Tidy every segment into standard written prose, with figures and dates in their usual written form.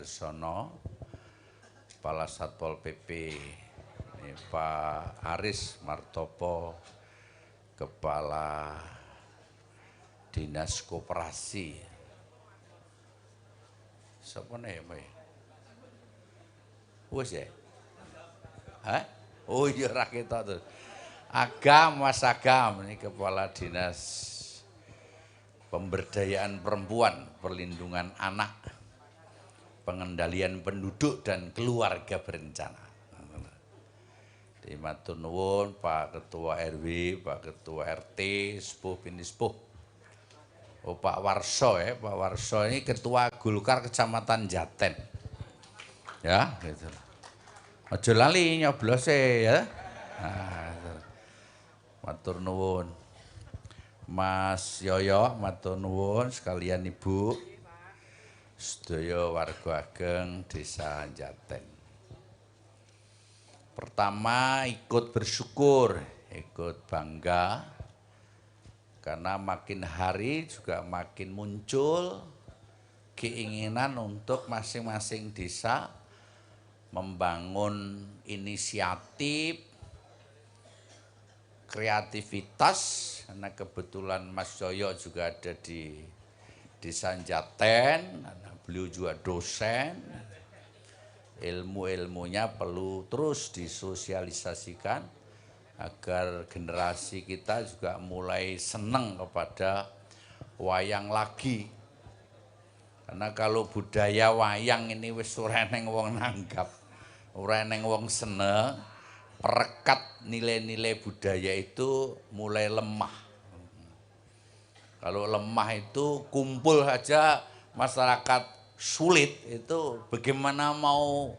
Darsono, Kepala Satpol PP, ini Pak Aris Martopo, Kepala Dinas Koperasi. Siapa nih, Mbak? Wes ya? Hah? Oh iya rakyat tuh. Mas Agam, ini Kepala Dinas Pemberdayaan Perempuan, Perlindungan Anak, Pengendalian Penduduk dan Keluarga Berencana. Di matur nuwun Pak Ketua RW, Pak Ketua RT, Sepuh Bini Sepuh. Oh Pak Warso ya, Pak Warso ini Ketua Golkar Kecamatan Jaten. Ya, gitu. Aja lali nyoblos ya. Nah, matur nuwun. Mas Yoyo, matur nuwun sekalian Ibu. Sedaya warga ageng Desa Jaten. Pertama ikut bersyukur, ikut bangga karena makin hari juga makin muncul keinginan untuk masing-masing desa membangun inisiatif, kreativitas, karena kebetulan Mas Yoyo juga ada di Desa Jaten, beliau juga dosen, ilmu-ilmunya perlu terus disosialisasikan agar generasi kita juga mulai senang kepada wayang lagi. Karena kalau budaya wayang ini wis ora eneng wong nanggap, ora eneng wong seneng, perekat nilai-nilai budaya itu mulai lemah. Kalau lemah itu kumpul saja masyarakat sulit, itu bagaimana mau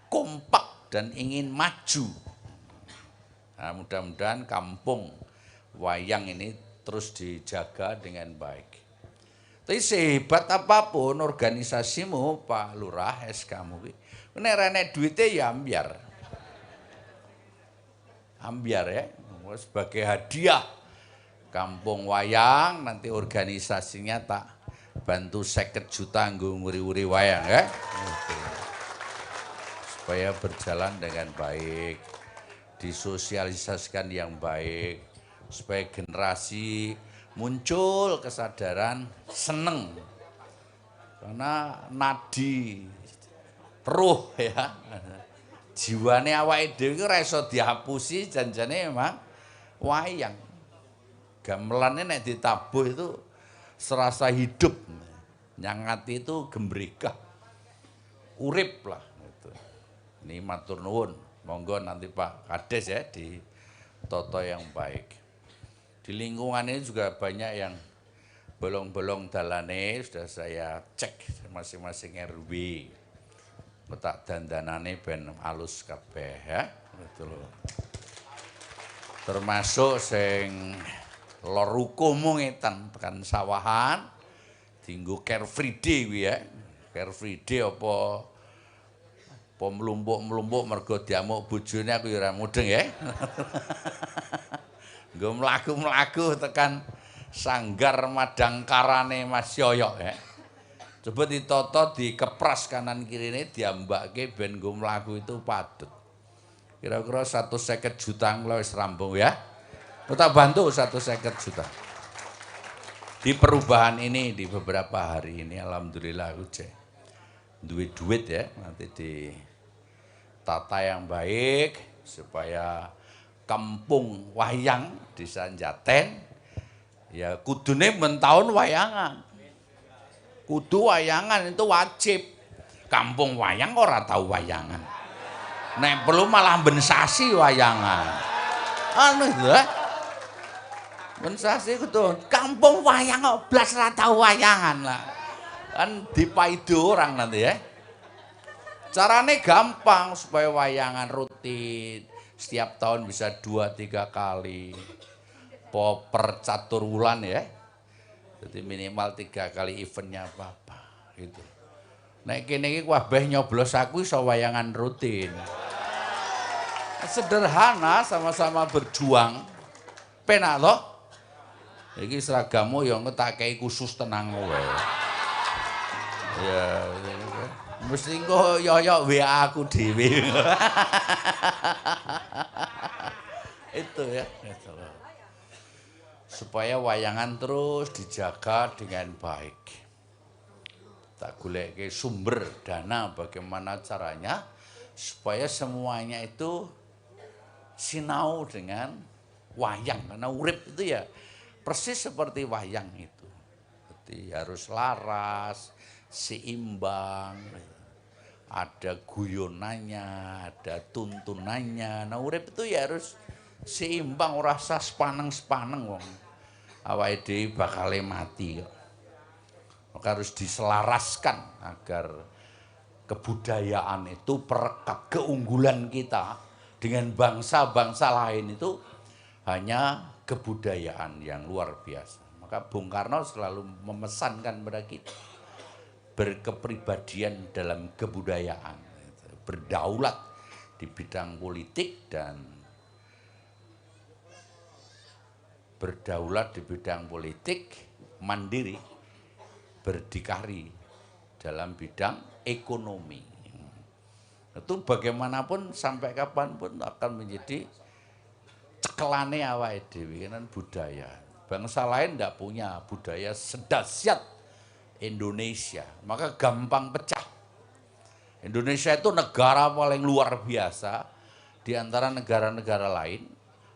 kompak dan ingin maju. Nah, mudah-mudahan kampung wayang ini terus dijaga dengan baik. Tapi sehebat apapun organisasimu, Pak Lurah, SK-mu, nek rene duitnya ya ambiar. Ambiar ya, sebagai hadiah kampung wayang, nanti organisasinya tak bantu 50 juta nggo nguri-uri wayang ya. Supaya berjalan dengan baik, disosialisasikan yang baik, supaya generasi muncul kesadaran seneng. Karena nadi ruh ya, jiwane awake dhewe iki ora iso dihapusi, janjane memang wayang. Gamelannya nek ditabuh itu serasa hidup, nyangati itu gembregah, urip lah. Gitu. Ini matur nuwun, monggo nanti Pak Kades ya di toto yang baik. Di lingkungan ini juga banyak yang bolong-bolong dalane sudah saya cek masing-masing RW. Kotak dandanane ben alus kabeh ya. Gitu loh. Termasuk sing lor rukumu ngetan tekan sawahan dienggo Carefree Day kuwi ya. Carefree Day apa mlumpuk-mlumpuk mergo diamuk bojone aku ya ora mudeng ya. Nggo mlaku-mlaku tekan sanggar madangkarane Mas Yoyo ya. Coba ditoto dikepras kanan kirine diambake ben nggo mlaku itu padut. Kira-kira 150 juta kalau wis rampung ya. Kita bantu 150 juta. Di perubahan ini di beberapa hari ini alhamdulillah aku duit ya, nanti ditata yang baik supaya kampung wayang Desa Jaten ya kudune men taun wayangan. Kudu wayangan itu wajib. Kampung wayang ora tahu wayangan. Nek perlu malah bensasi wayangan. Anu itu bensasi kudu kampung wayang kok blas ora tahu wayangan lah. Kan dipaido orang nanti ya. Carane gampang supaya wayangan rutin. Setiap tahun bisa 2-3 kali. Per catur wulan ya. Jadi minimal 3 kali eventnya apa-apa gitu. Nek kene iki kabeh nyoblos aku iso wayangan rutin. Sederhana, sama-sama berjuang. Penak toh? Iki seragammu ya tak kei khusus tenang wae. Ya, Mesti engko yoyo WA aku dhewe. Itu ya. Supaya wayangan terus dijaga dengan baik. Tak goleke sumber dana bagaimana caranya supaya semuanya itu sinau dengan wayang karena urip itu ya persis seperti wayang itu. Jadi harus laras, seimbang, ada guyonannya, ada tuntunannya. Nah urip itu ya harus seimbang, ora usah sepaneng-sepaneng wong. Awake dhewe bakal mati kok. Maka harus diselaraskan agar kebudayaan itu perekat keunggulan kita dengan bangsa-bangsa lain itu hanya kebudayaan yang luar biasa. Maka Bung Karno selalu memesankan pada kita berkepribadian dalam kebudayaan, berdaulat di bidang politik dan berdaulat di bidang politik, mandiri, berdikari dalam bidang ekonomi. Itu bagaimanapun sampai kapanpun akan menjadi cekelane awake dhewe kan budaya. Bangsa lain tidak punya budaya sedahsyat Indonesia, maka gampang pecah. Indonesia itu negara paling luar biasa di antara negara-negara lain,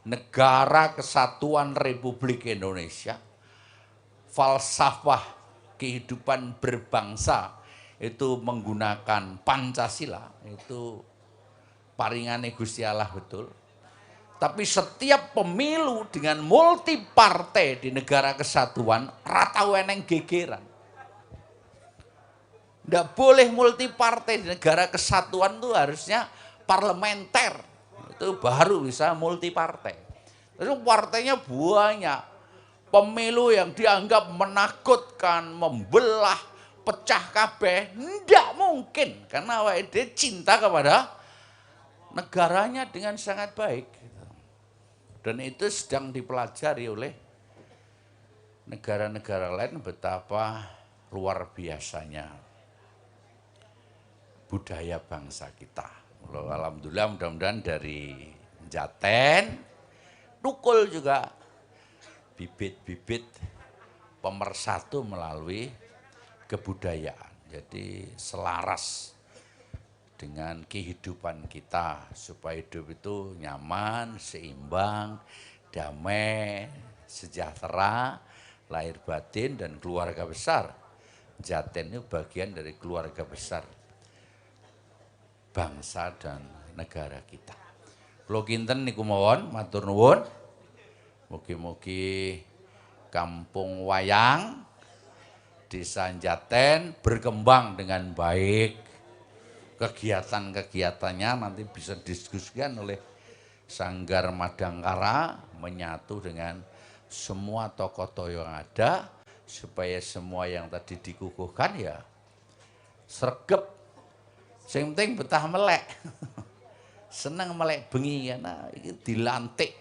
negara kesatuan Republik Indonesia. Falsafah kehidupan berbangsa itu menggunakan Pancasila, itu paringane Gusti Allah betul. Tapi setiap pemilu dengan multi partai di negara kesatuan rata weneng gegeran. Tidak boleh multi partai di negara kesatuan itu harusnya parlementer. Itu baru bisa multi partai. Terus partainya banyak. Pemilu yang dianggap menakutkan, membelah, pecah kabeh, tidak mungkin. Karena awake cinta kepada negaranya dengan sangat baik. Dan itu sedang dipelajari oleh negara-negara lain betapa luar biasanya budaya bangsa kita. Alhamdulillah mudah-mudahan dari Jaten, Tukul juga bibit-bibit pemersatu melalui kebudayaan. Jadi selaras dengan kehidupan kita supaya hidup itu nyaman, seimbang, damai, sejahtera, lahir batin dan keluarga besar. Jaten itu bagian dari keluarga besar bangsa dan negara kita. Kula kinten niku mawon matur nuwun. Mugi-mugi kampung wayang Desa Jaten berkembang dengan baik. Kegiatan-kegiatannya nanti bisa diskusikan oleh Sanggar Madangkara menyatu dengan semua tokoh-tokoh yang ada supaya semua yang tadi dikukuhkan ya sregep. Sing penting betah melek. Seneng melek bengi karena iki dilantik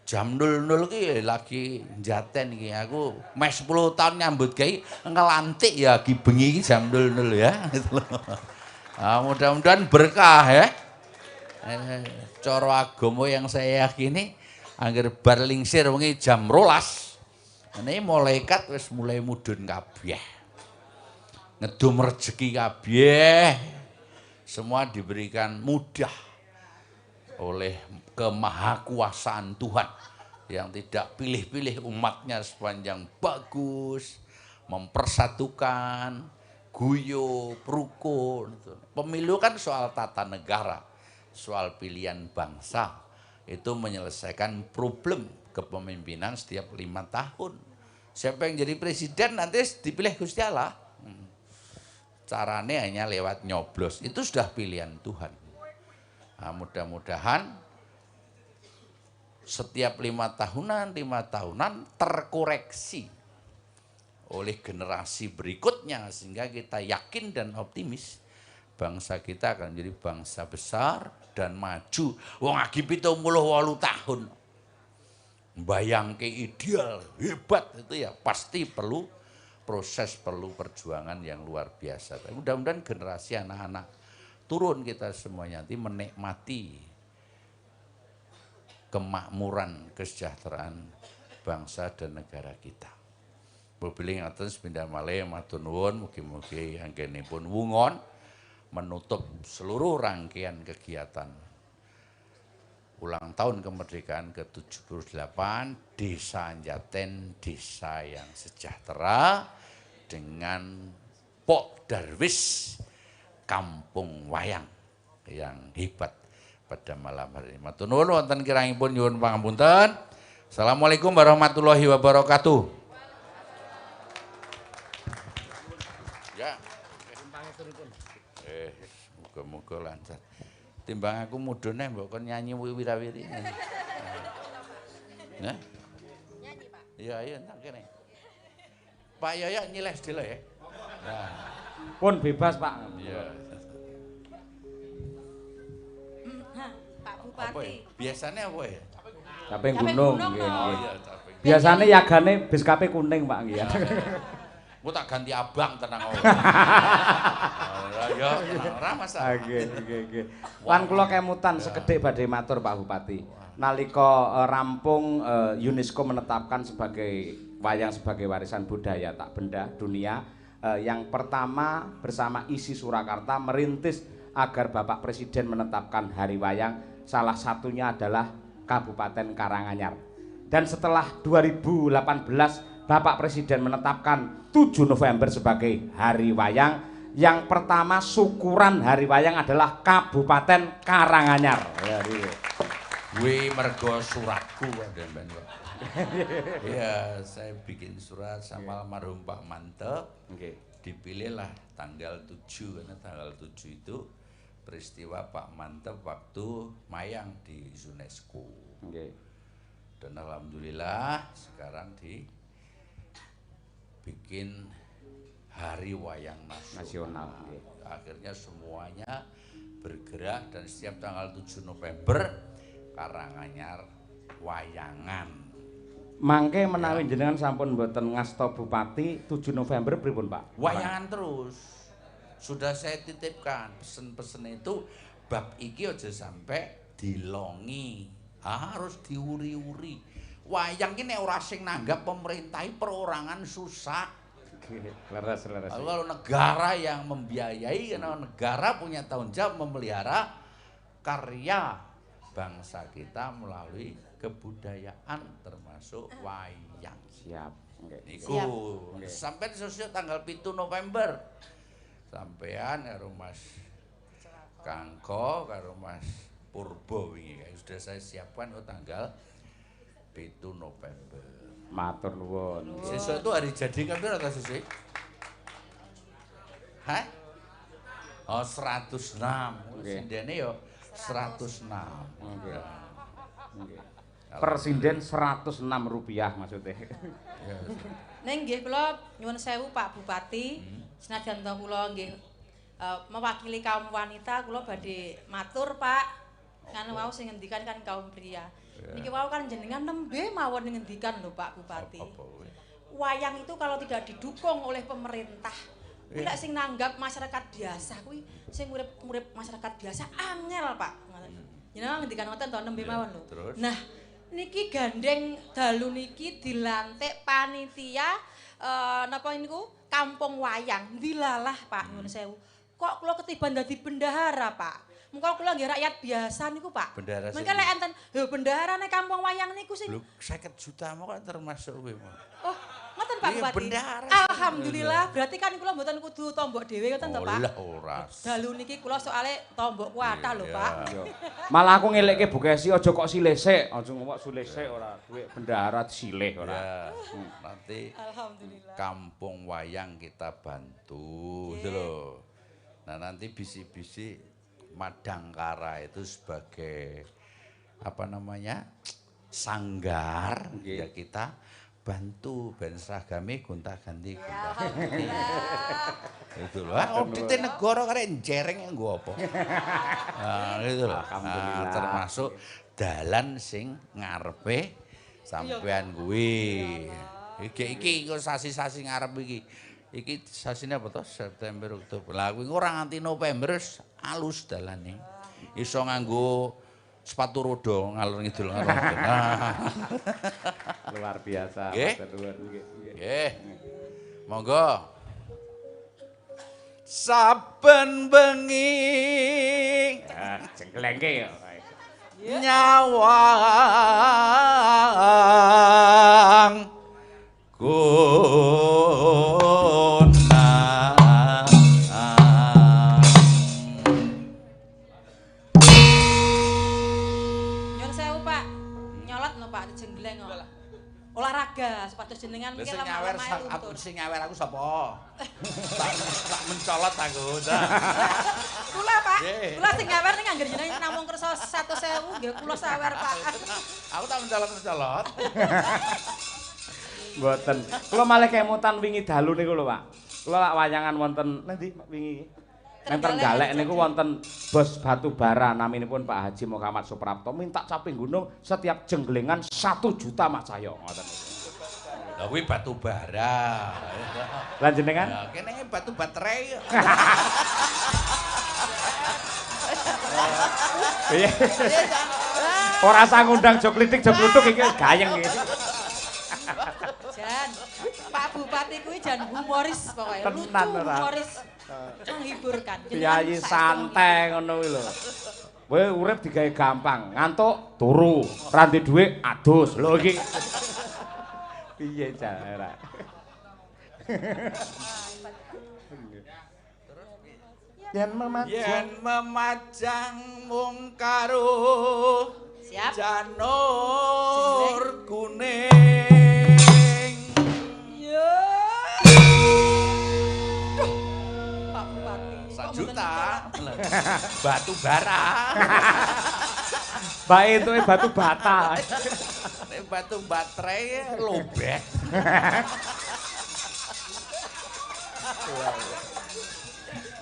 jam 00 ki lagi Jaten iki. Aku meh 10 tahun nyambut gawe ngelantik ya lagi bengi iki jam 00 ya. Nah, mudah-mudahan berkah ya. Cara agama yang saya yakini angger bar lingsir wengi jam 12. Ini malaikat wis mulai mudhun kabeh. Ngedum rezeki kabeh. Semua diberikan mudah oleh kemahakuasaan Tuhan yang tidak pilih-pilih umatnya sepanjang bagus, mempersatukan, guyup, rukun. Pemilu kan soal tata negara, soal pilihan bangsa. Itu menyelesaikan problem kepemimpinan setiap 5 tahun. Siapa yang jadi presiden nanti dipilih Gusti Allah. Caranya hanya lewat nyoblos. Itu sudah pilihan Tuhan. Nah, mudah-mudahan setiap 5 tahunan terkoreksi oleh generasi berikutnya sehingga kita yakin dan optimis bangsa kita akan menjadi bangsa besar dan maju. Wong lagi 78 tahun. Bayangke ideal, hebat itu ya pasti perlu proses perlu perjuangan yang luar biasa. Tapi mudah-mudahan generasi anak-anak turun kita semuanya nanti menikmati kemakmuran, kesejahteraan bangsa dan negara kita. Bobili ngaten sepindah malih matur nuwun mugi-mugi anggenipun wungon menutup seluruh rangkaian kegiatan ulang tahun kemerdekaan ke-78 Desa Njaten, desa yang sejahtera dengan Pok Darwis Kampung Wayang yang hebat pada malam hari ini. Matur nuwun wonten kirangipun nyuwun pangapunten. Assalamualaikum warahmatullahi wabarakatuh. Ya. Muga-muga lancar. Timbang aku mudune mbok kon nyanyi wirawiri. Nah. Nyanyi, Pak. Iya, iya nang kene. Pak Yoyo nyiles dhewe ya. Nah. Pun bebas, Pak. Iya. Pak Bupati. Apa ya? Biasanya apa ya? Caping gunung. Nggih. Oh iya, caping. Biasane yagane bis kape kuning, Pak nggih. Aku tak ganti abang tenang wae. Ya, ora masalah. Nggih. Lan kula kemutan sekedhik badhe matur Pak Bupati. Nalika rampung UNESCO menetapkan sebagai wayang sebagai warisan budaya tak benda dunia, yang pertama bersama ISI Surakarta merintis agar Bapak Presiden menetapkan Hari Wayang, salah satunya adalah Kabupaten Karanganyar. Dan setelah 2018 Bapak Presiden menetapkan 7 November sebagai Hari Wayang, yang pertama syukuran Hari Wayang adalah Kabupaten Karanganyar. Wih, mergo suratku ben kok. Iya, saya bikin surat sama almarhum Pak Mantep. Dipilihlah tanggal 7 karena tanggal 7 itu peristiwa Pak Mantep waktu mayang di UNESCO. Dan alhamdulillah sekarang dibikin Hari Wayang Nasional. Akhirnya semuanya bergerak dan setiap tanggal 7 November Karanganyar wayangan. Mangke menawi jenengan sampun mboten ngasta Bupati 7 November pripun, Pak? Wayangan terus. Sudah saya titipkan pesen-pesen itu bab iki aja sampai dilongi. Harus diuri-uri. Wayang ini ora sing nanggap pemerintahi perorangan susah. Leres. Kalau negara yang membiayai, karena negara punya tanggung jawab memelihara karya bangsa kita melalui kebudayaan termasuk wayang. Siap. Niku sampai sesuk tanggal 7 November. Sampean karo Mas Kangko karo Mas Purbo wingi sudah saya siapkan tanggal 7 November. Matur nuwun. Sesuk itu hari jadi kan atau sesuk? Hah? Oh 106. Sindene yo 106. Presiden 106 rupiah maksudnya. Neng nggih kula nyuwun sewu Pak Bupati, senajan to kula nggih mewakili kaum wanita, kula badhe matur Pak. Kan wau sing ngendikan kan kaum pria. Niki wau kan jenengan nembe mawon ngendikan lho Pak Bupati. Wayang itu kalau tidak didukung oleh pemerintah, kuwi sing nanggap masyarakat biasa kuwi sing urip masyarakat biasa angel Pak. Jenengan ngendikan ngoten to nembe mawon lho. Nah, niki gandeng dalu niki dilantik panitia napa niku Kampung Wayang. Dilalah Pak nyuwun sewu. Kok kula ketiban dadi bendahara, Pak? Mengko kula nggih rakyat biasa niku, Pak. Bendahara. Mengko lek enten lho bendaharane Kampung Wayang niku sing 50 juta mau kan termasuk kowe. Oh, ngoten Pak Bupati. Bendahara. Alhamdulillah, berarti kan kula mboten kudu tombok dhewe ngoten to, Pak? Lah ora. Dalu niki kula soalé tombok kuatah lho, Pak. Malah aku ngelekke Bu Kesi aja kok silih sik, aja ngomong silih sik ora duwe bendahara silih ora. Nanti alhamdulillah. Kampung Wayang kita bantu gitu loh. Nah, nanti bisi-bisi Madangkara itu sebagai apa namanya? Sanggar ya kita bantu ben seragame gonta-ganti. Itu loh. Audite negara karek jereng nggo apa. Nah, gitu loh. Nah, termasuk dalan sing ngarepe sampean kuwi. Iki kok sasi-sasi ngarep iki. Iki sasine apa to? September, Oktober. Lah kuwi ora nganti November wis alus dalane. Iso nganggo sepatu roda ngalor ngidul ngalor ngidul. Luar biasa. Nggih. Nggih. Monggo. Saben bengi Jengklengke ya. nyawang gunang Nyun sewu Pak, nyolot no Pak jenggleng kok. Olahraga sepatus jenengan Lha mungkin sing nyawer aku sing nyawer aku sapa? Tak mencolot aku. Kula Pak, Nggih. kula sing nyawer ning angger jenengan namung kersa 100.000 nggih kula sawer Pak. Aku tak mencolot-mencolot. Mboten. Kula malih kemutan wingi dalu niku lho, Pak. Kula wayangan wonten nendi wingi? Nang Trenggalek niku wonten bos batu bara naminipun Pak Haji Muhammad Suprapto minta caping gunung setiap jenggelengan 1 juta mak saya ngoten niku. Lah kuwi batu bara. Lah jenengan? Ya kene batu baterai. Iya. Ora usah ngundang jog litik jog lutuk iki gayeng iki. Jan, Pak Bupati kuwi jan humoris pokoke. Lucu Tenan ora. humoris. Menghiburkan. Piyayi santai ngono kuwi lho. Kowe urip digawe gampang, ngantuk turu, ra ndek dhuwit adus. Lho iki. Piye cara? Yen memajang mung karo Siap. janur kuning. Yo. Pak Bupati. 1 juta. Batu bara. bae entuke batu bata. Nek batu baterai lobek.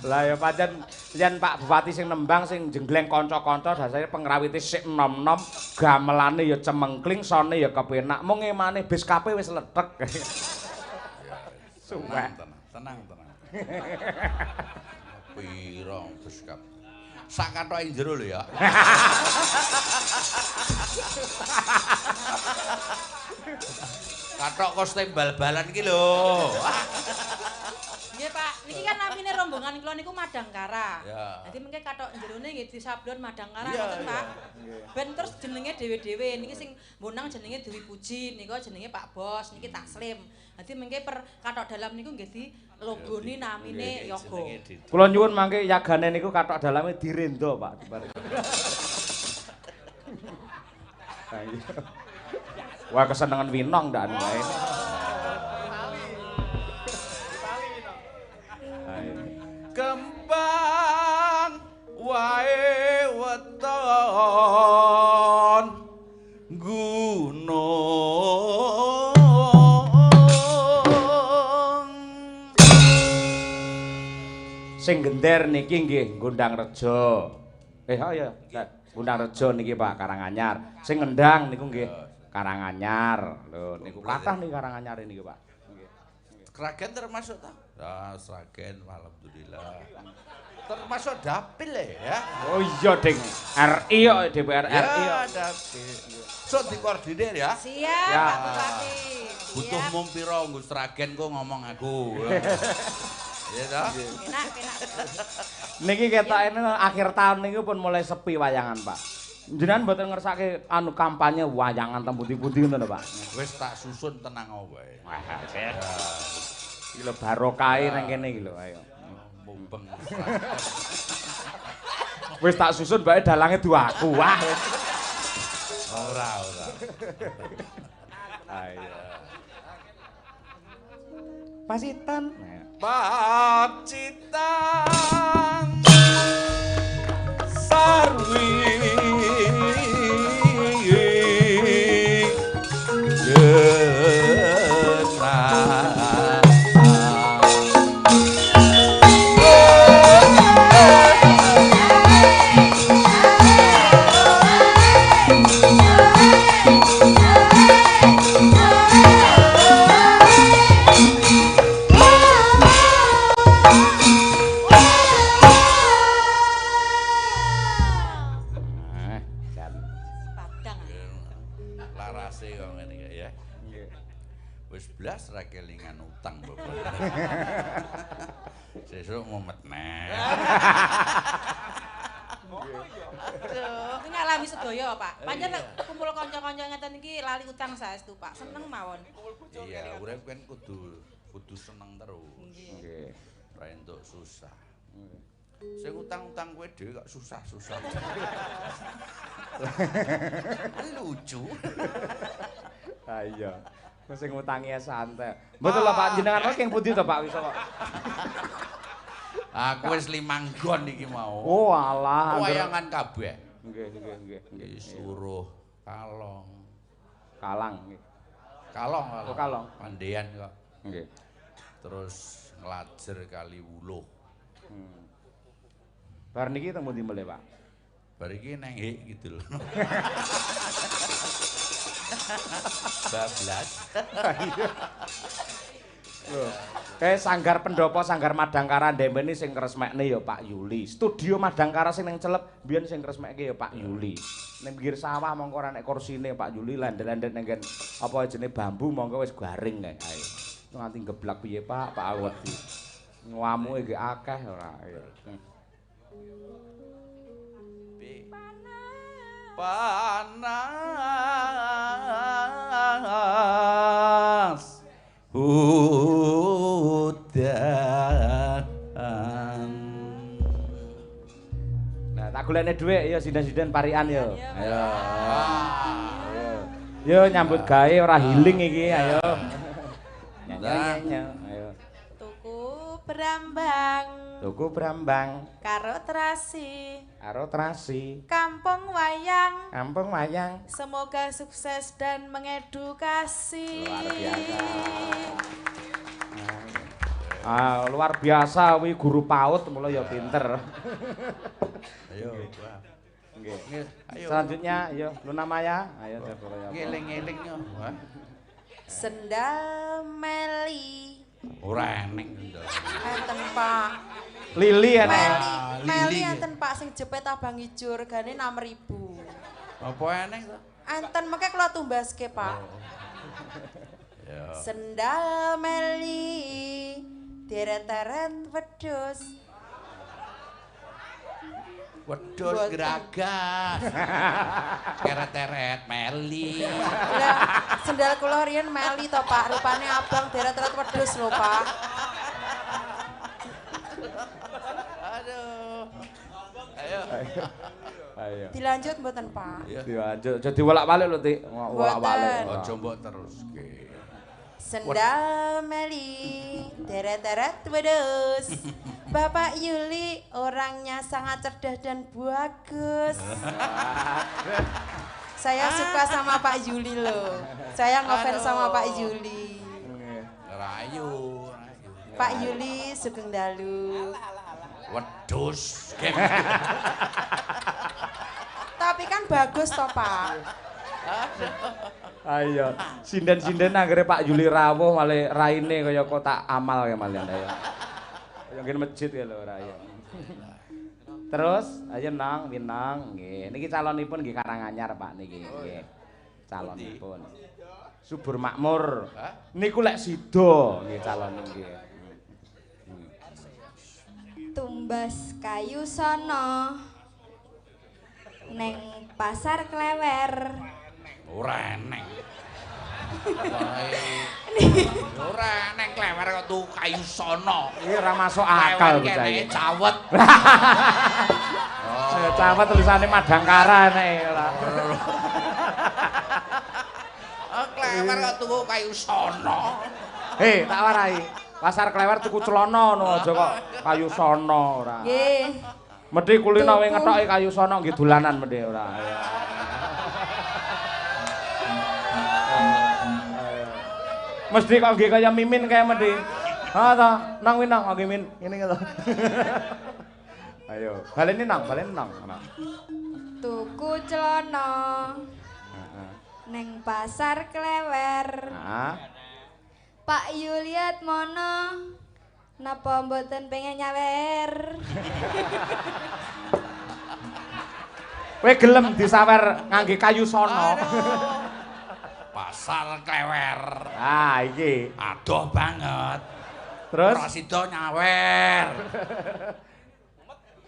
Lah ya pancen yen Pak Bupati sing nembang sing jenggleng kanca-kanca dasare pengrawite sik nom-nom, gamelane ya cemengkling, sone ya kepenak. Mung emane bis kape wis letek. Suwek. Tenang. Piro beskap. Sak kathoke jero lho ya. Kathok kostum bal-balan iki lho. Nggih Pak, niki kan namine rombongan kula niku Madangkara. Ya. Dadi mengke kathok jerone nggih disablon Madangkara Iya, ngoten iya. Pak. Ben terus jenenge dhewe-dhewe niki sing mbonang jenenge Dewi Puji, nika jenenge Pak Bos, niki Taslim. Dadi mengke per kathok dalam niku nggih di logone namine Yoga. Kula nyuwun mangke yagane niku kathok daleme direndo, Pak. Wah kesenengan winong ndak anu wae. Kembang wae weton gunung. Sing gender niki nggih Gondang Rejo. Ya, Gondang Rejo niki Pak Karanganyar. Sing ngendang niku nggih Karanganyar. Lho niku kathah niki Karanganyar niki Pak. Nggih. Kragen termasuk ta? Ah, Sragen alhamdulillah. Termasuk dapil ya. Oh iya ding. RI kok DPR RI kok. Ya, dapil. So dikoordinir ya. Siap Ya. Pak Bupati. Butuh Siap. mung pira nggo Sragen kok ngomong aku. Ya toh? Enak. Niki ketokne akhir tahun niku pun mulai sepi wayangan, Pak. Jenengan mboten ngersake anu kampanye wayangan teng pundi-pundi ngoten lho, Pak. Wis tak susun tenang wae. Wah, iki lho barokahe nang kene iki lho, ayo. Mumpeng. Wis tak susun bae dalange duaku. Wah. Ora. Ayo. Pasitan. Pacitan sarwi blas ra kelingan utang bapak. Sesuk mumet neh. Aduh, ini ngalami sedaya, Pak. Pancen kumpul kanca-kanca ngeten iki lali utang saestu, Pak. Seneng mawon. Iya, urip kan kudu seneng terus. Nggih. Ora entuk susah. Sing utang-utang kowe dhewe kok susah-susah. Lucu. Ha iya. Kok sing ngutangi santai. Mboten lho Pak, jenengan kok king pundi to Pak wis kok. Aku wis 5 gon iki mau. Oh alah. Wayangan kabeh. Nggih. Suruh kalong. Kalang nggih. Kalong. Oh, kalong. Pandean kok. Nggih. Terus nglajer kali wuluh. Bar niki teng pundi mele, Pak? Bar iki neng hik gitu lho. Bablas. Lho, kayak Sanggar Pendopo, Sanggar Madangkara ndemeni sing ngresmekne ya Pak Yuli. Studio Madangkara sing ning Celep biyen sing ngresmekke ya Pak Yuli. Ning pinggir sawah mongko ora nek kursine Pak Yuli landen-landen ning apa jenenge bambu mongko wis garing kae. Ayo. Nganti geblak piye Pak, Pak Awedi. Ngamuke ge akeh ora. Panas udan. Nah, tak golekne dhuwit ya sinden-sinden parian ya. Ayo. Yo nyambut gawe ora healing iki, ayo. Nyanyi. Ayo. Tuku brambang Karo terasi. Kampung wayang. Semoga sukses dan mengedukasi. Luar biasa wi guru PAUD mulai ya pinter. Ayo. Nggih. Selanjutnya ayo Luna Maya. Ayo Ngeling-eling yo. Sendal meli. Ora eneng ndol. Enten Pak. Lili ana. Meli enten Pak sing jepit abang ijo regane 6.000. Apa eneng to? Enten mengke kula tumbaske Pak. Ya. Sendal meli deret-deret wedhus. Wedhus geragas. Keret-teret meli. Lah, sendal kula riyen meli to Pak, rupane abang deret-deret wedhus lho Pak. Aduh. Ayo. Dilanjut mboten Pak? Dilanjut. Jadi wolak-balik lho, Tik. Wolak-balik. Aja mbok teruske. Sendal meli deret-deret wedhus. Bapak Yuli orangnya sangat cerdas dan bagus. Saya suka sama Pak Yuli loh. Saya ngefans sama Pak Yuli. Rayu. Pak Yuli sugeng dalu. Wedhus. Tapi kan bagus toh Pak. Ayo, sinden-sinden anggere Pak Yuli rawuh malah raine kaya kotak amal ya malian ayo. Yang masjid ya lho ora ya. Terus ayo nang winang nggih. Niki calonipun nggih Karanganyar Pak niki nggih. Calonipun. Subur Makmur. Niku lek sida nggih calon nggih. Tumbas kayu sono neng pasar Klewer. Ora eneng. Ora eneng klewer kok tuku kayu sono. Iki ora masuk akal bocah iki. Cawet. Cawet tulisane Madangkara nek ora. Klewer kok tuku kayu sono. Tak warai. Pasar Klewer tuku celana no aja kok kayu sono ora. Nggih. Medhi kulino we ngetoki kayu sono nggih dolanan medhi ora. Mesti kok nggih kaya Mimin kaya medhi. Ha ta, nang winang nggih Min. Ngene to. Ayo, baleni nang. Tuku celana neng pasar Klewer. Pak Yuliat mono napa mboten pengen nyawer? Kowe gelem disawer ngangge kayu sono. Pas pasar klewer. Ah, iki. Adoh banget. Terus ora sida nyawer.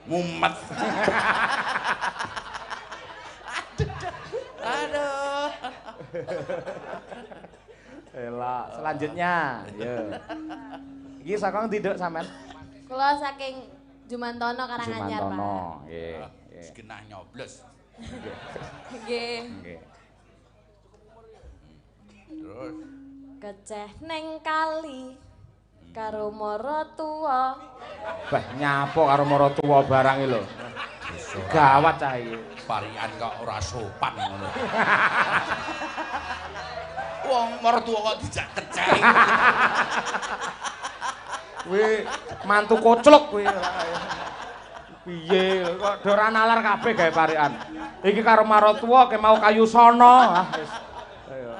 Mumet. Aduh. Elok, selanjutnya. Yo. Iki saka ndi, Duk, sampean? Kula saking Jumantono Karanganyar, Pak. Jumantono, nggih. Wis genah nyoblos. Nggih. Nggih. Terus Keceh neng kali karo mara tuwa. Bah nyapo karo mara tuwa barang iki lho. Gawat cah iki. parian kok ora sopan ngono. Wong mertua kok dijak kecek. Kuwi mantu koclok kuwi. Piye kok ora nalar kabeh gawe parikan. Iki karo maratuwa ke mau kayu sono. Ah wis. Ayo.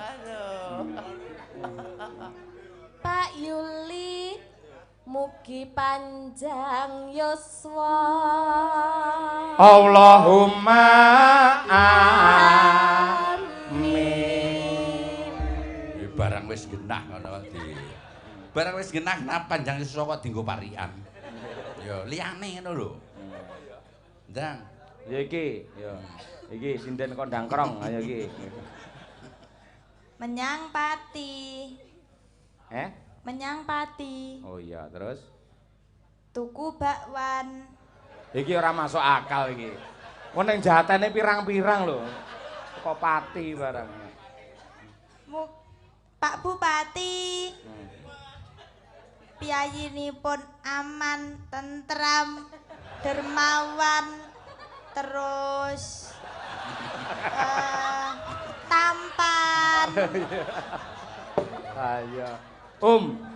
Pak Yuli mugi panjang yuswa. Allahumma amin. Barang wis genah ngono di. Barang wis genah napa panjang yuswa kok dienggo parikan. Ya liyane ngono lho. Ndang. Ya iki, ya. Iki sinden kondang krong, ayo iki. Menyang Pati. Menyang Pati. Oh iya, terus Tuku bakwan. iki ora masuk akal iki. Wong ning jatene pirang-pirang lho. Kok Pati barang. Pak Bupati. Piyayinipun aman, tentram, dermawan, terus tampan. Ayo.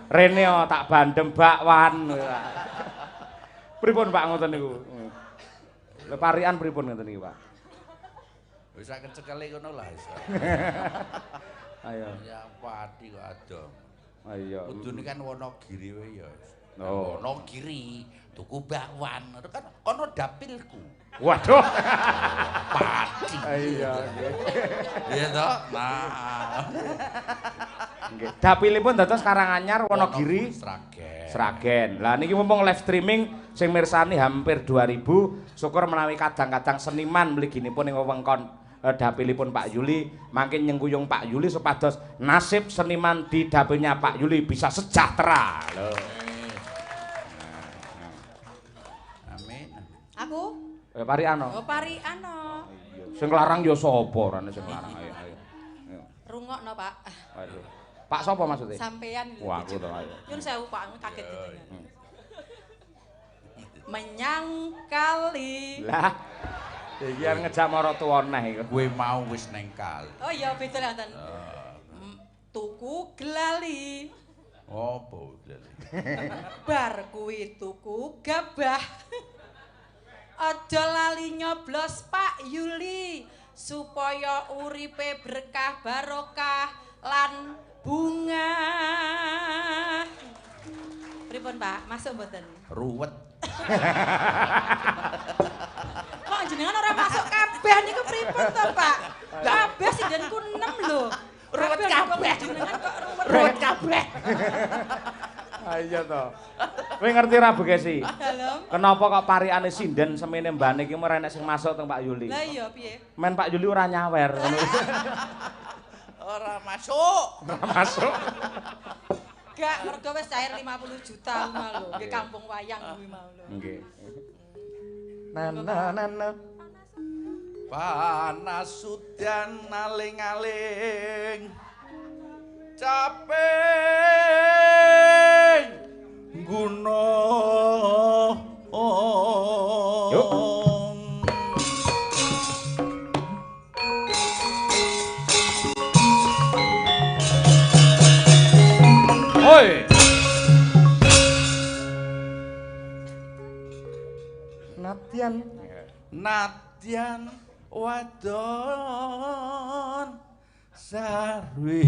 Rene tak bandem bakwan. Pripun Pak ngoten niku? Lha parikan pripun ngoten niku, Pak? Wis kecekele ngono lah iso. Ayo. Ya Pati kok adom. Ayo. Kudune kan Wonogiri wae ya. Oh. Wonogiri, tuku bakwan. Itu kan kono dapilku. Waduh. Pati. Iya. Iya toh? Nah. Nggih. Dapilipun dados Karanganyar, Wonogiri, Sragen. Sragen. Lah niki mumpung live streaming sing mirsani hampir 2000, syukur menawi kadang-kadang seniman mliginipun ing wewengkon dapilipun Pak Yuli, makin nyengkuyung Pak Yuli supados nasib seniman di dapilnya Pak Yuli bisa sejahtera. Loh. Amin. Aku? Pariano. Oh, Pariano. Sing larang ya sapa rene sing larang? Ayo. Rungokno, Pak. Aduh. Pak sapa maksudnya? Sampean. Wah, aku to ayo. Nyun sewu, Pak, kaget jenengan. Menyang kali. Lah. Iki arep ngejak maratuwa neh iku. Kowe mau wis neng kali. Oh iya, beda lah ten. Tuku glali. Apa glali? Bar kuwi tuku gabah. Aja lali nyoblos Pak Yuli supaya uripe berkah barokah lan bunga. Pripun Pak? Masuk mboten? Ruwet. Kok jenengan ora masuk kabeh niku pripun to, Pak? Kabeh sindenku 6 lho. Ruwet kabeh jenengan kok ruwet kabeh. Ayo to. Kowe ngerti ra Begesi? Dalem. Kenapa kok parikane sinden semene mbane iki ora enek sing masuk teng Pak Yuli? Lah iya piye? Men Pak Yuli ora nyawer ngono. Ora masuk. Ora masuk. Gak, mergo wis cair 50 juta kuwi lho. Nggih kampung wayang kuwi mau lho. Nggih. Nana. Panas sudan aling-aling. Capek gunung. Yuk. Oi. Nadyan wadon sarwi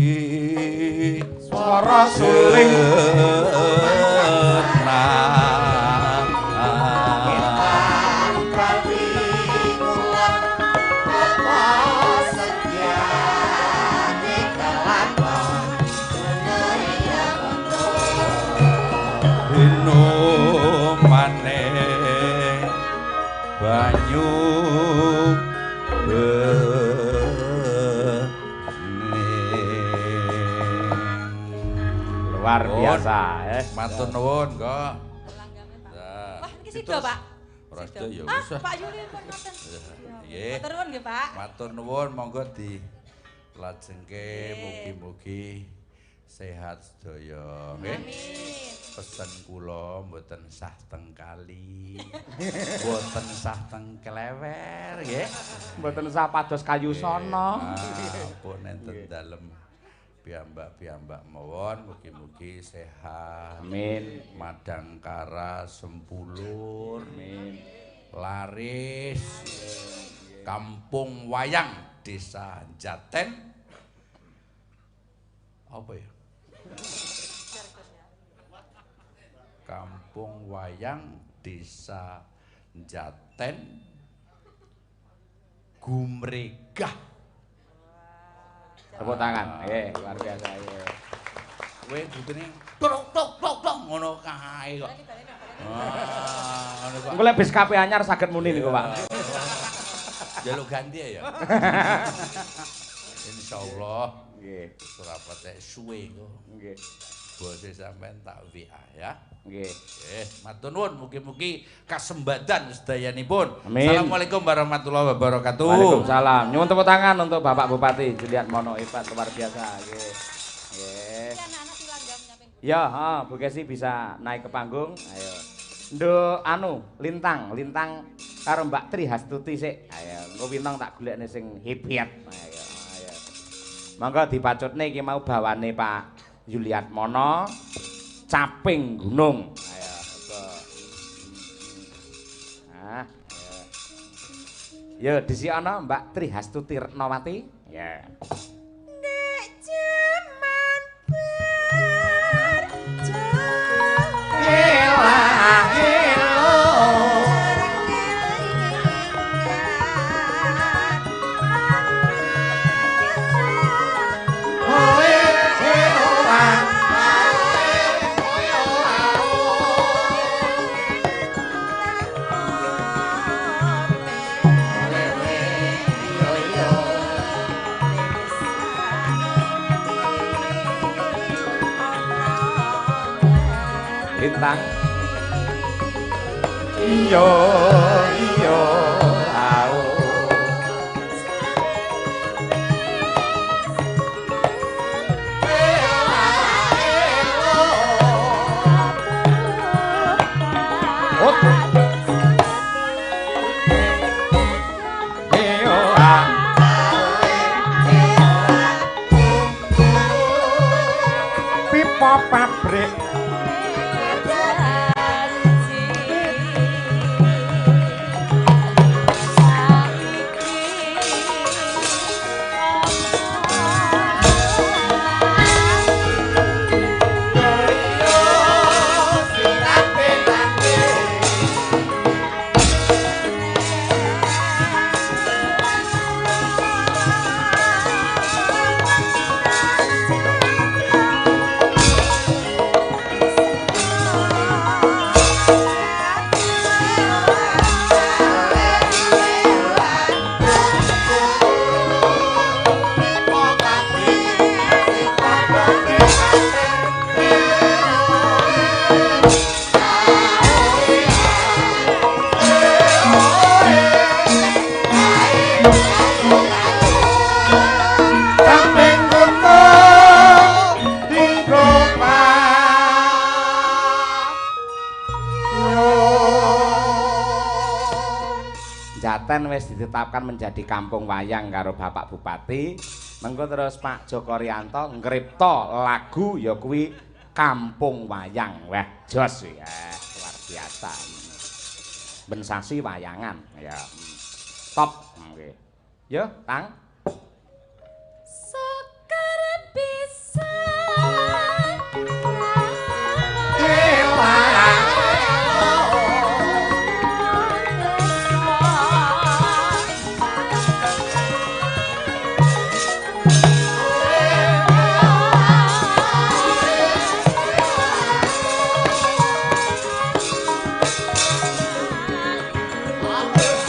Swara suling banyu luar biasa matur nuwun kok. Wah, iki sida, Pak. Ora sida ya Ah, wis. Pak Yuli pun ngoten. Nggih. Matur nuwun nggih, Pak. Matur nuwun monggo dilajengke mugi-mugi sehat sedaya nggih. Amin. Pesen kula mboten sah teng kali. Mboten sah teng klewer nggih. mboten usah pados kayu sono Pun enten dalem piyambak-piyambak mawon mugi-mugi sehat. amin Madangkara sempulur, amin laris, kampung wayang desa Jaten. Apa ya? Kampung wayang desa Jaten Gumregah. tepuk tangan luar biasa Kowe butune tok ngono kae kok. Ngono kok. engko lek bis KP anyar saged muni niku Pak Jaluk ganti ya. Insyaallah nggih surapatek suwe kok. nggih Bose sampean tak WA ya. nggih Matur nuwun mugi-mugi kasembadan sedayanipun. Amin. Assalamualaikum warahmatullahi wabarakatuh. Waalaikumsalam nyuwun tepuk tangan untuk Bapak Bupati Juliat Mono Ifat luar biasa nggih nggih Anak-anak si langgam nyamping. ya Bu Kesi bisa naik ke panggung ayo Nduk anu lintang karo Mbak Tri Hastuti sik ayo engko winong tak golekne sing hebat ayo monggo dipacutne iki mau bawane Pak Juliat Mono Caping Gunung ayo nah yo disi ana Mbak Tri Hastuti Retnawati ya Nek jaman Lintang iya au pipa pabrik Jaten wis ditetapkan menjadi kampung wayang karo Bapak Bupati. Mengko terus Pak Joko Rianto ngripta lagu ya kuwi Kampung Wayang. Wah, jos ya, luar biasa. Ben sasi wayangan ya. Top nggih. Yo, Tang. Sekar bisa Amin.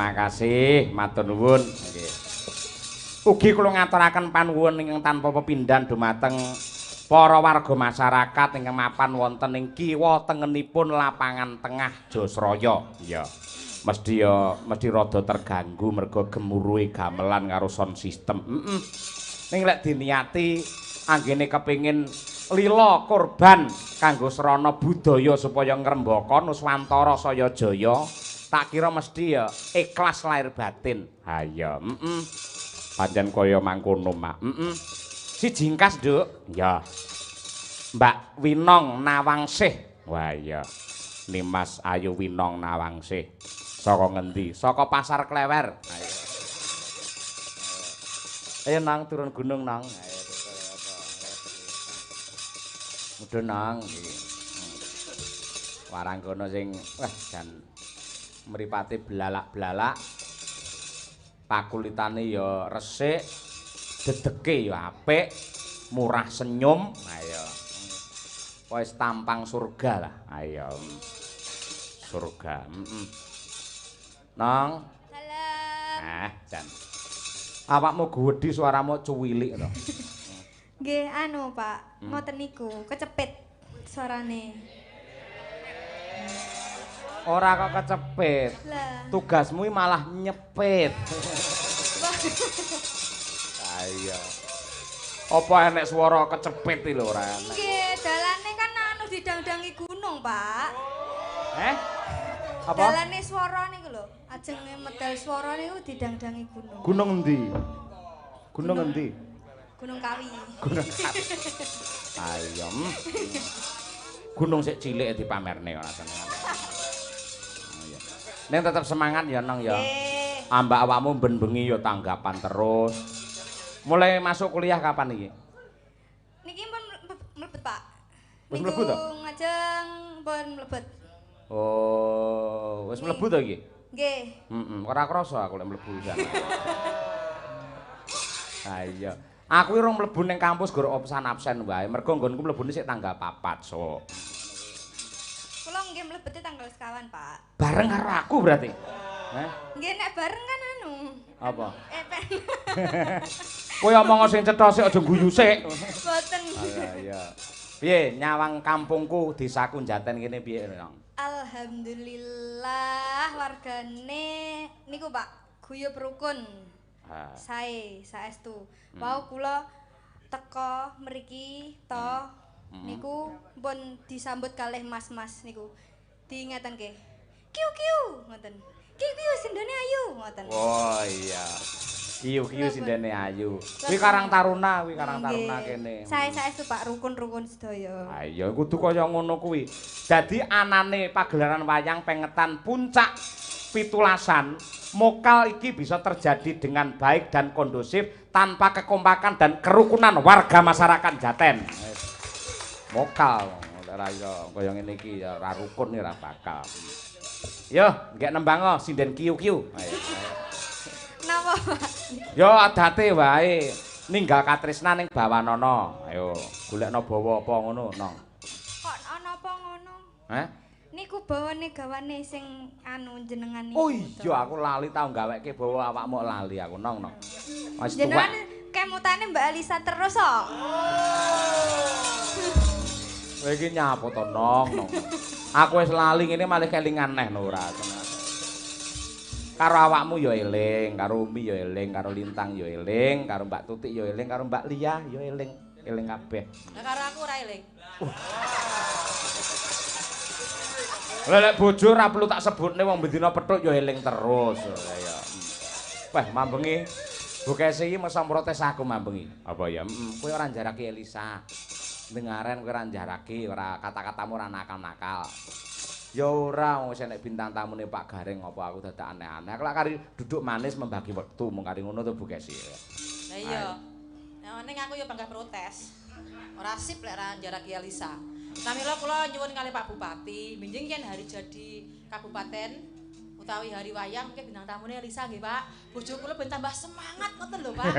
Terima kasih, matur nuwun. Nggih. Ugi kula ngaturaken panuwun ingkang tanpa pepindhan dumateng para warga masyarakat ingkang mapan wonten ing kiwa tengenipun lapangan tengah Josraya. Iya. Mesti rada terganggu merga gemuruhe gamelan karo sound system. Ning lek diniati anggene kepingin lila korban kanggo srana budaya supaya ngrembaka Nuswantara saya jaya, tak kira mesti ya ikhlas lahir batin. Ha iya, pancen kaya mangkono, Mak. Si jingkas, Nduk. Ya. Mbak Winong Nawangsih. Wah iya. Nimas Ayu Winong Nawangsih. Saka ngendi? Saka Pasar Klewer. Ayo nang turun gunung nang. Mudhun nang. Warang kono sing jan mripate blalak-blalak. Pakulitane ya resik, dedeke ya apik, murah senyum. Ayo. Wis tampang surga lah. Ayo. Surga. Nang. Salam. Jan. Awakmu gedhi suaramu cuwilik to. Nggih, anu Pak, ngoten niku, kecepit suarane. Ora kok kecepit. Lah. Tugasmu malah nyepit. Ayo. Apa enek swara kecepit iki lho ora enek. Nggih, dalane kan anu didang-dangi gunung, Pak. Apa? Dalane swara niku lho, ajeng medal swara niku didang-dangi gunung. Gunung endi? Gunung endi? Gunung Kawi. Gunung Kawi. Ayo. Gunung sik cilik dipamerne ora seneng. Ning tetep semangat ya Nong ya. Nggih. Ambak awakmu ben bengi ya tanggapan terus. Mulai masuk kuliah kapan iki? Niki pun mlebet, Pak. Wis mlebu to? Ngajeng pun mlebet. Oh, wis mlebu to iki? Nggih. Ora krasa aku lek mlebu jan. Ha iya. Aku iki rong mlebu ning kampus gor absen wae. Mergo nggonku mlebune sik tanggal 4, so. Kula nggih mlebete tanggal sekawan, Pak. Bareng karo aku berarti. Nggih nek bareng kan anu. Apa? Epen. Kowe omong sing cetha sik aja guyu sik. Boten. Iya. Piye nyawang kampungku desaku Jaten kene piye, Nong? Alhamdulillah wargane niku Pak, guyub rukun. Sae, saestu. Wau kula teka mriki to niku pun disambut kalih mas-mas niku. Diingetenke. Kiu-kiu ngoten. Kiu-kiu sindene ayu ngoten. Oh iya. Kiu-kiu sindene ayu. Kuwi Karang Taruna, kene. Sae-saestu Pak, rukun-rukun sedaya. Ayo kudu kaya ngono kuwi. Dadi anane pagelaran wayang pengetan puncak 17 mokal iki bisa terjadi dengan baik dan kondusif tanpa kekompakan dan kerukunan warga masyarakat Jaten. Mokal ora ya kaya ngene iki ya ora rukun ya ora bakal. Yo, nggek nembang sinden kiu-kiu. Ayo. Napa? Yo adate wae ninggal katresnan ning bawanana. Ayo, golekno bawa apa ngono, Nong. Kok ana apa ngono? Niku bawane gawane sing anu jenengan niku. Oh iya, aku lali tau gaweke bawa awakmu lali aku, Nong. Wis jenengan kemutane Mbak Alisa terus kok. Kowe iki nyapa to, Nong? Aku wis lali ngene malah kelingan neh no ora. Karo awakmu ya eling, karo Umi ya eling, karo Lintang ya eling, karo Mbak Tutik ya eling, karo Mbak Lia ya eling, eling kabeh. Lah karo aku ora eling. Lek bojo ora perlu tak sebutne wong bendina pethuk ya eling terus ya. Wah, mambengi Bukesi iki mesa protes aku mambengi. Apa ya? Kowe ora njaraki Elisa. Dengaren kowe ora njaraki, ora kata-katamu ora nakal-nakal. Ya ora wis nek bintang tamune Pak Garing apa aku dadak aneh-aneh. Aku lak kari duduk manis membagi wektu mung kari ngono to Bu Kesi. Lah iya. Nah ning aku ya bangga protes. Ora sip lek ora njaraki Alisa. Samila kula nyuwun kali Pak Bupati, benjing yen hari jadi kabupaten utawi hari wayang mungkin bintang tamune Alisa nggih Pak. Bojo kula ben tambah semangat ngoten lho Pak.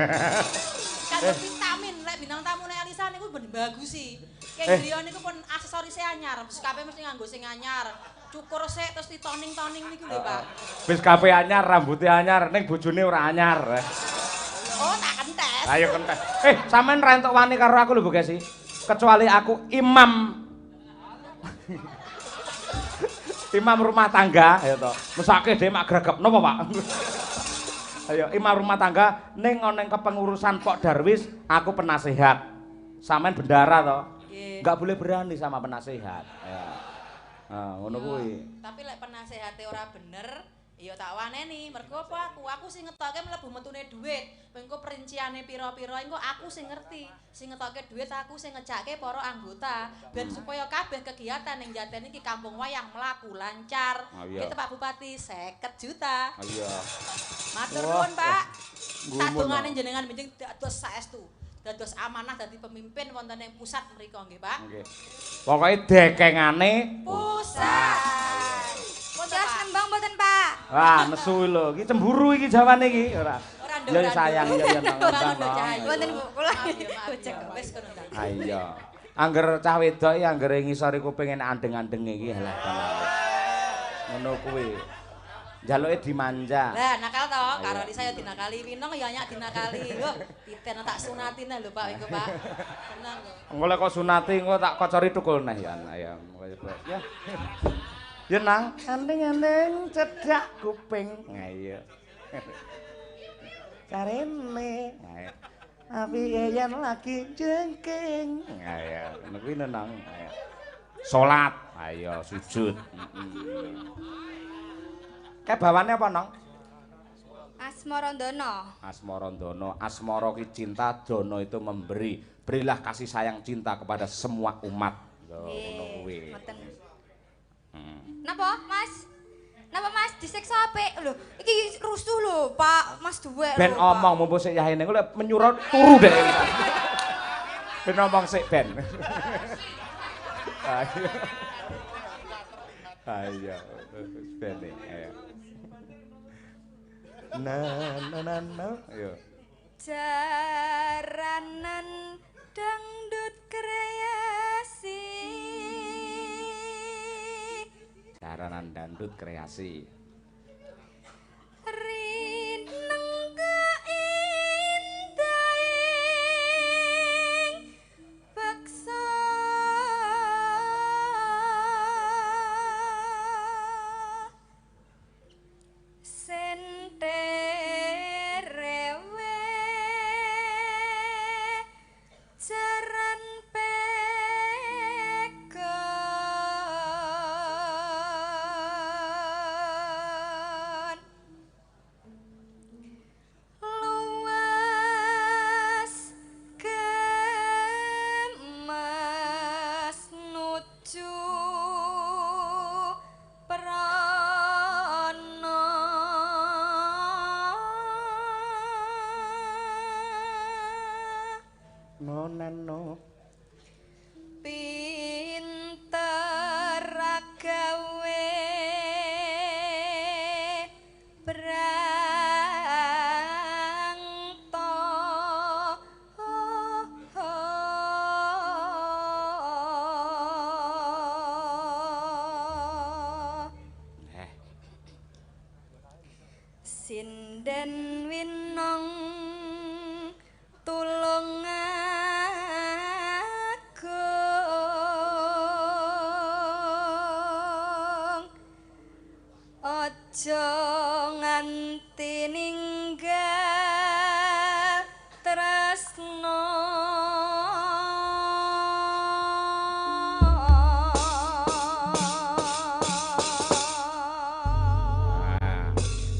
Kanggo vitamin lek bintang tamune Alisa niku ben bagus sih. Kayak griya niku pun aksesoris anyar, kabeh mesti nganggo sing anyar. cukur sik terus ditoning-toning niku lho, Pak. Wis kabeh anyar, rambutnya anyar, ning bojone ora anyar. Oh, tak kentes. Ayo kentes. Sampean ra entuk wani karo aku lho Bu Gesi. Kecuali aku imam. Imam rumah tangga, ayo to. Mesake dhewe mak gregep napa, Pak? Ayo, imam rumah tangga ning ning kepengurusan Pok Darwis, aku penasehat. Sampean bendara to. Enggak boleh berani sama penasehat. Ya. Ngono kuwi. Tapi lek penasehate ora bener, ya tak waneni. Mergo apa aku sing ngetokke mlebu metune dhuwit. Engko perinciane pira-pira engko aku sing ngerti. Sing ngetokke dhuwit aku sing ngejake para anggota ben supaya kabeh kegiatan ning Jaten iki kampung wayang mlaku lancar. Gitu Pak Bupati 50 juta. Iya. Matur nuwun, Pak. Tadungane jenengan benjing dados saestu. Dados amanah dadi pemimpin wonten ing pusat mriku nggih, Pak. Nggih. Pokoke dekengane pusat. Jas nembang mboten, Pak? Wah, nesu lho. Iki cemburu iki jawane iki, ora. Ya sayang ya Mboten Bu, kula gojek wis kono ta. Ha iya. Angger cah wedok iki anggere ngisori kuping enek andeng-andeng iki halah tenan. Ngono kuwi. Jaluke dimanja. Lah nakal to, karo saya dinakali Winong ya nyak dinakali. Lho, titen tak sunatine lho Pak iku Pak. Tenang kok. Engko lek kok sunati engko tak kocori tukul neh ya. Ya. Ya nang andeng-andeng cedak kuping. Ha iya. Carene. Api yen lagi jengking. Ha ya, ngono kuwi nang. Salat. Ayo sujud. Kayak bawane apa, Nong? Asmarandana. Asmarandana. Asmara ki cinta, dana itu memberi. Berilah kasih sayang cinta kepada semua umat. Ngono kuwi. Napa, Mas? Napa Mas disiksa apik lho? Iki rusuh lho, Pak. Mas duwe lho. Ben omong mumpung sik yahene kuwi menyuruh turu deh. Ben omong sik ben. Ayo. Ben ayo. Ayo. Jaranan dangdut kreasi. Jaranan dangdut kreasi. Rineng kaindahing beksa. Senterewe jaran pegon luas gemas nuju prana Noneno pinter gawe brangto sinden winong tulung agung aja nganti ninggal tresno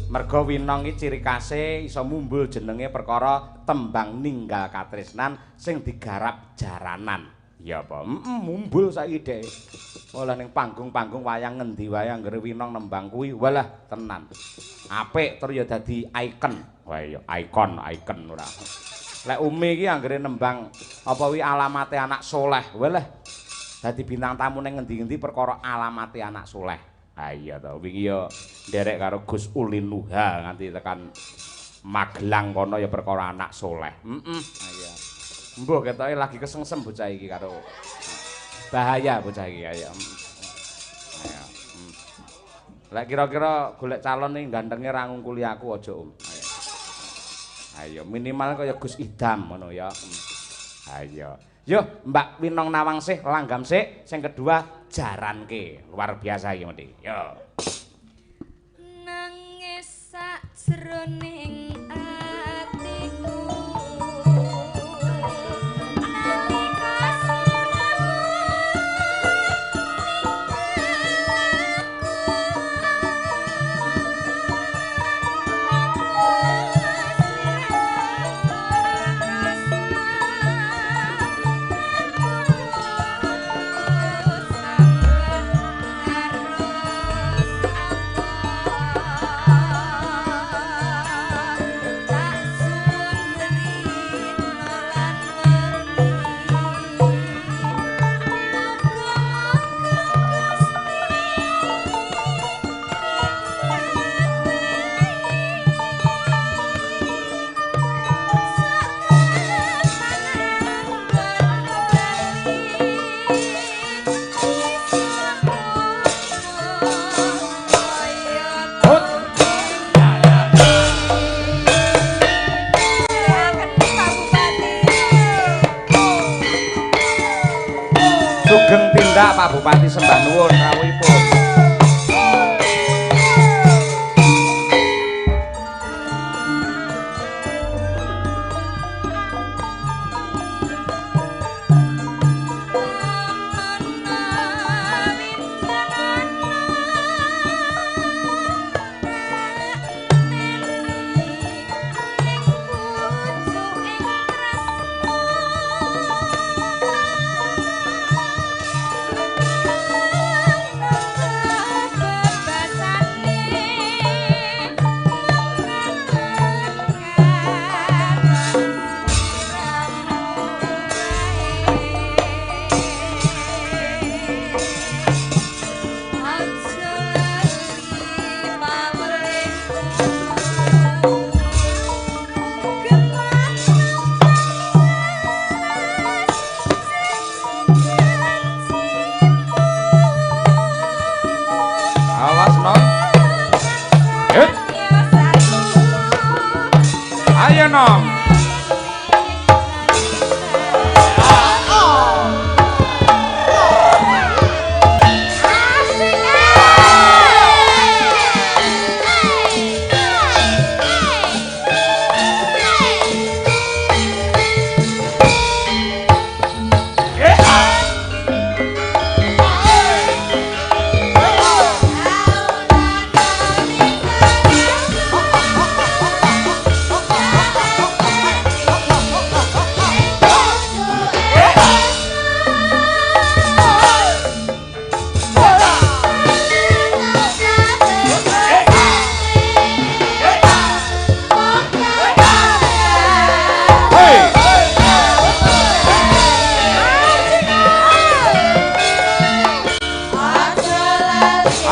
merga winong iki ciri khase iso mumbul jenenge perkara tembang ninggal katresnan sing digarap jaranan. Ya apa? Mumbul saiki dhek. Olah ning panggung-panggung wayang ngendi wae anggere winong nembang kuwi walah tenan. Apik tur ya dadi ikon. Wah ya ikon ora. Lek Umi iki anggere nembang apa wi alamate anak soleh. Walah dadi bintang tamu ning ngendi-endi perkara alamate anak soleh. Ha iya to, wingi ya nderek karo Gus Ulin Nuha nganti tekan Magelang kono ya perkara anak soleh. Iya. Mbuh ketoke lagi kesengsem bocah iki karo bahaya bocah iki ayo. Ayo. Lah kira-kira golek calon ning gantenge ra ngungkuli aku aja Om. Ayo minimal kaya Gus Idam ngono ya. Ayo. Yo Mbak Winong Nawangsih langgam sik, sing kedua jaranke. Luar biasa iki mesti. Yo. Nangis sajroning atiku. Sugeng tindak Pak Bupati sembah nuwun rawuhipun.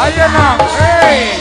Ayo nang, hey.